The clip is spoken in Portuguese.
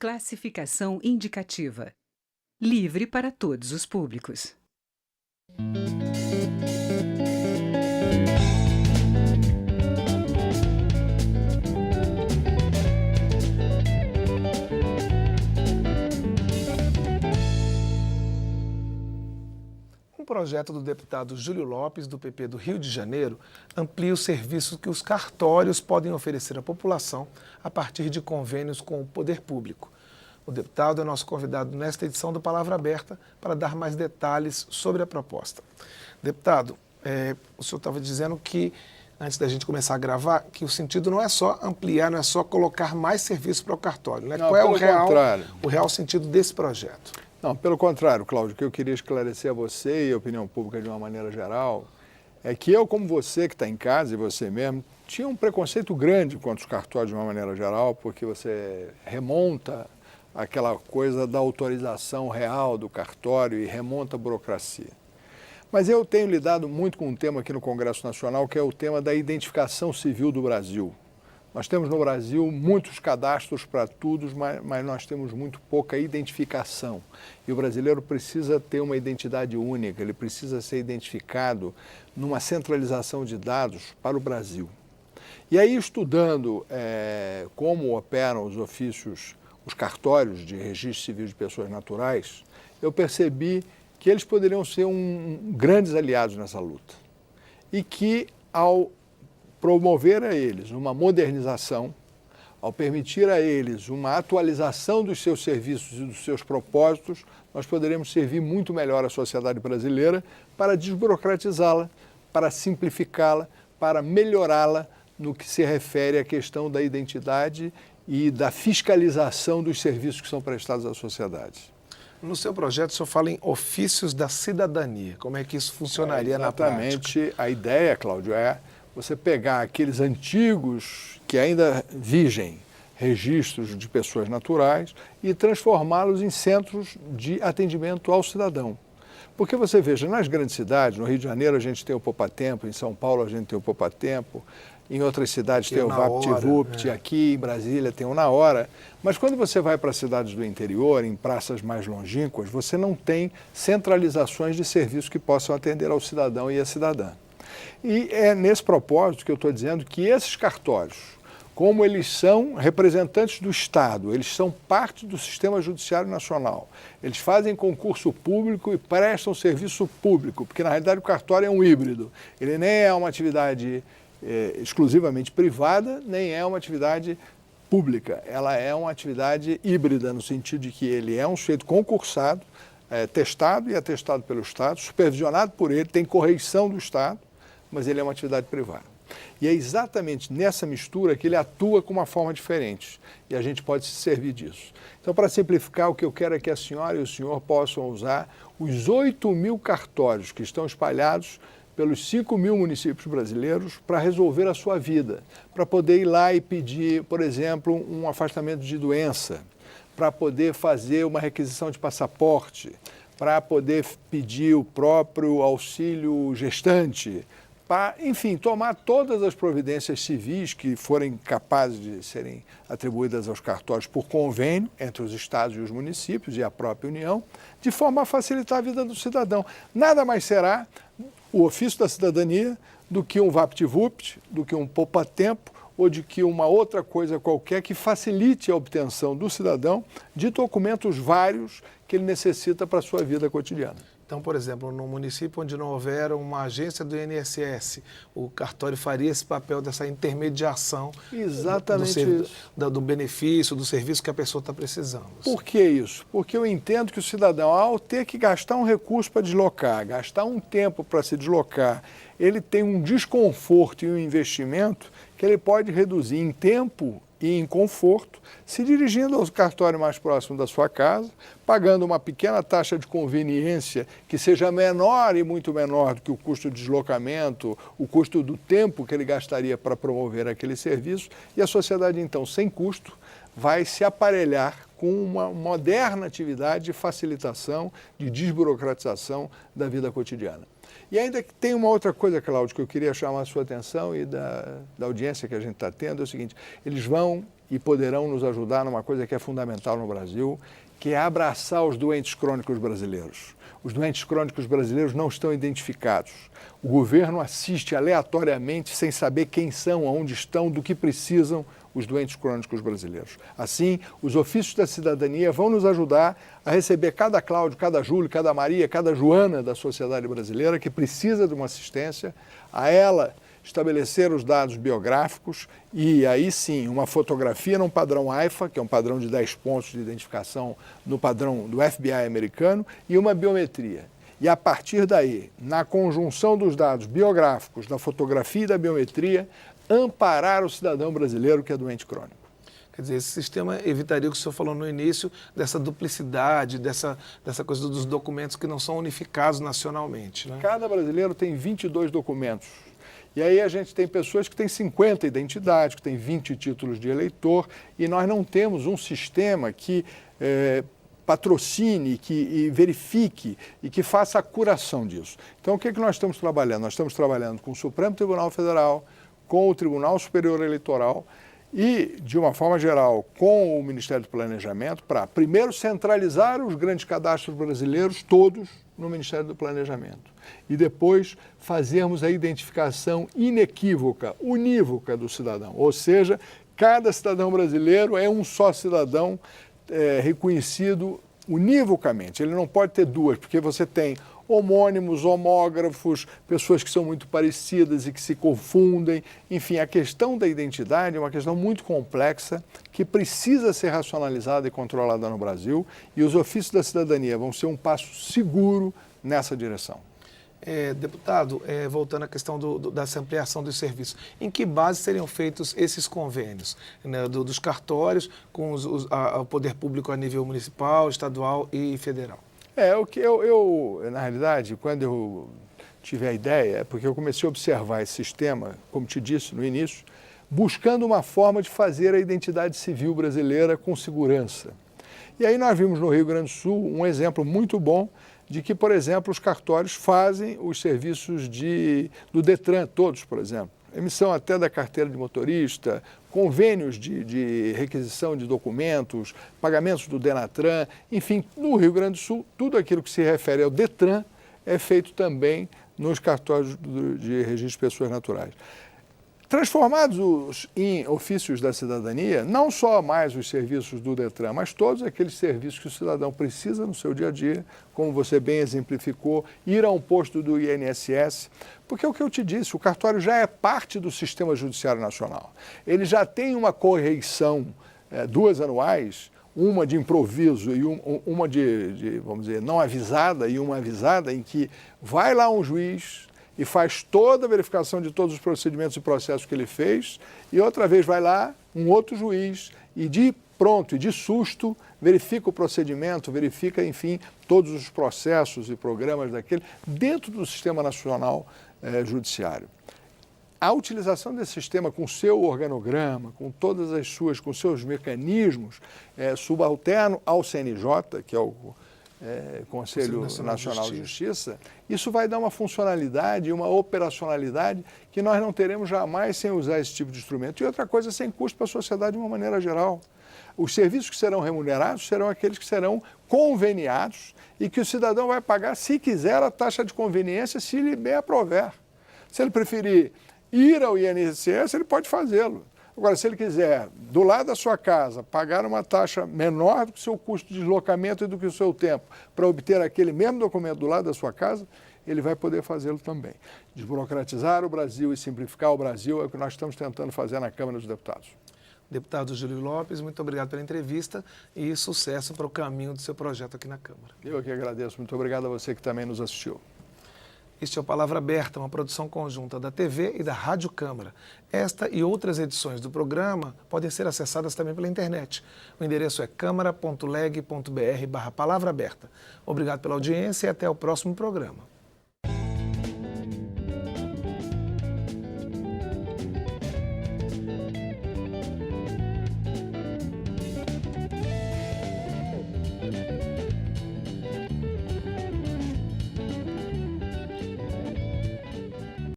Classificação indicativa. Livre para todos os públicos. Um projeto do deputado Júlio Lopes, do PP do Rio de Janeiro, amplia os serviços que os cartórios podem oferecer à população a partir de convênios com o poder público. O deputado é nosso convidado nesta edição do Palavra Aberta para dar mais detalhes sobre a proposta. Deputado, o senhor estava dizendo que, antes da gente começar a gravar, que o sentido não é só ampliar, não é só colocar mais serviços para o cartório, né? Não, qual é o pelo real sentido desse projeto? Não, pelo contrário, Cláudio, o que eu queria esclarecer a você e a opinião pública de uma maneira geral é que eu, como você que está em casa e você mesmo, tinha um preconceito grande contra os cartórios de uma maneira geral, porque você remonta aquela coisa da autorização real do cartório e remonta a burocracia. Mas eu tenho lidado muito com um tema aqui no Congresso Nacional, que é o tema da identificação civil do Brasil. Nós temos no Brasil muitos cadastros para tudo, mas nós temos muito pouca identificação. E o brasileiro precisa ter uma identidade única, ele precisa ser identificado numa centralização de dados para o Brasil. E aí, estudando como operam os ofícios, os cartórios de registro civil de pessoas naturais, eu percebi que eles poderiam ser grandes aliados nessa luta. E que, ao promover a eles uma modernização, ao permitir a eles uma atualização dos seus serviços e dos seus propósitos, nós poderemos servir muito melhor a sociedade brasileira para desburocratizá-la, para simplificá-la, para melhorá-la no que se refere à questão da identidade e da fiscalização dos serviços que são prestados à sociedade. No seu projeto, o senhor fala em ofícios da cidadania. Como é que isso funcionaria na prática? Exatamente. A ideia, Cláudio, é você pegar aqueles antigos que ainda vigem registros de pessoas naturais e transformá-los em centros de atendimento ao cidadão. Porque você veja, nas grandes cidades, no Rio de Janeiro a gente tem o Poupatempo, em São Paulo a gente tem o Poupatempo, em outras cidades tem o VaptVupt, aqui em Brasília tem o Na Hora. Mas quando você vai para cidades do interior, em praças mais longínquas, você não tem centralizações de serviços que possam atender ao cidadão e à cidadã. E é nesse propósito que eu estou dizendo que esses cartórios, como eles são representantes do Estado, eles são parte do sistema judiciário nacional, eles fazem concurso público e prestam serviço público, porque na realidade o cartório é um híbrido, ele nem é uma atividade exclusivamente privada, nem é uma atividade pública, ela é uma atividade híbrida, no sentido de que ele é um sujeito concursado, testado e atestado pelo Estado, supervisionado por ele, tem correição do Estado, mas ele é uma atividade privada. E é exatamente nessa mistura que ele atua com uma forma diferente, e a gente pode se servir disso. Então, para simplificar, o que eu quero é que a senhora e o senhor possam usar os 8.000 cartórios que estão espalhados pelos 5.000 municípios brasileiros para resolver a sua vida, para poder ir lá e pedir, por exemplo, um afastamento de doença, para poder fazer uma requisição de passaporte, para poder pedir o próprio auxílio gestante, para, enfim, tomar todas as providências civis que forem capazes de serem atribuídas aos cartórios por convênio entre os estados e os municípios e a própria União, de forma a facilitar a vida do cidadão. Nada mais será o ofício da cidadania do que um VaptVupt, do que um Poupatempo ou de que uma outra coisa qualquer que facilite a obtenção do cidadão de documentos vários que ele necessita para a sua vida cotidiana. Então, por exemplo, no município onde não houver uma agência do INSS, o cartório faria esse papel dessa intermediação do benefício, do serviço que a pessoa está precisando. Por que isso? Porque eu entendo que o cidadão, ao ter que gastar um recurso para deslocar, gastar um tempo para se deslocar, ele tem um desconforto e um investimento que ele pode reduzir em tempo e em conforto, se dirigindo ao cartório mais próximo da sua casa, pagando uma pequena taxa de conveniência que seja menor e muito menor do que o custo de deslocamento, o custo do tempo que ele gastaria para promover aquele serviço, e a sociedade, então, sem custo, vai se aparelhar com uma moderna atividade de facilitação, de desburocratização da vida cotidiana. E ainda que tem uma outra coisa, Cláudio, que eu queria chamar a sua atenção e da audiência que a gente está tendo, é o seguinte: eles vão e poderão nos ajudar numa coisa que é fundamental no Brasil, que é abraçar os doentes crônicos brasileiros. Os doentes crônicos brasileiros não estão identificados. O governo assiste aleatoriamente, sem saber quem são, onde estão, do que precisam os doentes crônicos brasileiros. Assim, os ofícios da cidadania vão nos ajudar a receber cada Cláudio, cada Júlio, cada Maria, cada Joana da sociedade brasileira que precisa de uma assistência, a ela estabelecer os dados biográficos e aí sim uma fotografia num padrão AIFA, que é um padrão de 10 pontos de identificação no padrão do FBI americano, e uma biometria. E a partir daí, na conjunção dos dados biográficos, da fotografia e da biometria, amparar o cidadão brasileiro que é doente crônico. Quer dizer, esse sistema evitaria o que o senhor falou no início, dessa duplicidade, dessa coisa dos documentos que não são unificados nacionalmente, né? Cada brasileiro tem 22 documentos. E aí a gente tem pessoas que têm 50 identidades, que têm 20 títulos de eleitor, e nós não temos um sistema que patrocine, que verifique e que faça a curação disso. Então, o que nós estamos trabalhando? Nós estamos trabalhando com o Supremo Tribunal Federal, com o Tribunal Superior Eleitoral e, de uma forma geral, com o Ministério do Planejamento, para, primeiro, centralizar os grandes cadastros brasileiros, todos, no Ministério do Planejamento. E depois fazermos a identificação inequívoca, unívoca do cidadão. Ou seja, cada cidadão brasileiro é um só cidadão reconhecido univocamente. Ele não pode ter duas, porque você tem homônimos, homógrafos, pessoas que são muito parecidas e que se confundem. Enfim, a questão da identidade é uma questão muito complexa que precisa ser racionalizada e controlada no Brasil, e os ofícios da cidadania vão ser um passo seguro nessa direção. Deputado, voltando à questão dessa ampliação dos serviços, em que base seriam feitos esses convênios, né, dos cartórios com o poder público a nível municipal, estadual e federal? O que eu, na realidade, quando eu tive a ideia, é porque eu comecei a observar esse sistema, como te disse no início, buscando uma forma de fazer a identidade civil brasileira com segurança. E aí nós vimos no Rio Grande do Sul um exemplo muito bom de que, por exemplo, os cartórios fazem os serviços do Detran, todos, por exemplo. Emissão até da carteira de motorista, convênios de requisição de documentos, pagamentos do Denatran, enfim, no Rio Grande do Sul, tudo aquilo que se refere ao Detran é feito também nos cartórios de registro de pessoas naturais. Transformados em ofícios da cidadania, não só mais os serviços do Detran, mas todos aqueles serviços que o cidadão precisa no seu dia a dia, como você bem exemplificou, ir a um posto do INSS, porque é o que eu te disse, o cartório já é parte do sistema judiciário nacional. Ele já tem uma correição, duas anuais, uma de improviso e uma vamos dizer, não avisada e uma avisada, em que vai lá um juiz e faz toda a verificação de todos os procedimentos e processos que ele fez, e outra vez vai lá um outro juiz e de susto, verifica o procedimento, verifica, enfim, todos os processos e programas daquele dentro do Sistema Nacional Judiciário. A utilização desse sistema com seu organograma, com seus mecanismos, subalterno ao CNJ, que é o Conselho Nacional de Justiça, isso vai dar uma funcionalidade, uma operacionalidade que nós não teremos jamais sem usar esse tipo de instrumento. E outra coisa, sem custo para a sociedade de uma maneira geral. Os serviços que serão remunerados serão aqueles que serão conveniados e que o cidadão vai pagar, se quiser, a taxa de conveniência, se lhe bem aprover. Se ele preferir ir ao INSS, ele pode fazê-lo. Agora, se ele quiser, do lado da sua casa, pagar uma taxa menor do que o seu custo de deslocamento e do que o seu tempo para obter aquele mesmo documento do lado da sua casa, ele vai poder fazê-lo também. Desburocratizar o Brasil e simplificar o Brasil é o que nós estamos tentando fazer na Câmara dos Deputados. Deputado Júlio Lopes, muito obrigado pela entrevista e sucesso para o caminho do seu projeto aqui na Câmara. Eu que agradeço. Muito obrigado a você que também nos assistiu. Este é o Palavra Aberta, uma produção conjunta da TV e da Rádio Câmara. Esta e outras edições do programa podem ser acessadas também pela internet. O endereço é câmara.leg.br/palavra aberta. Obrigado pela audiência e até o próximo programa.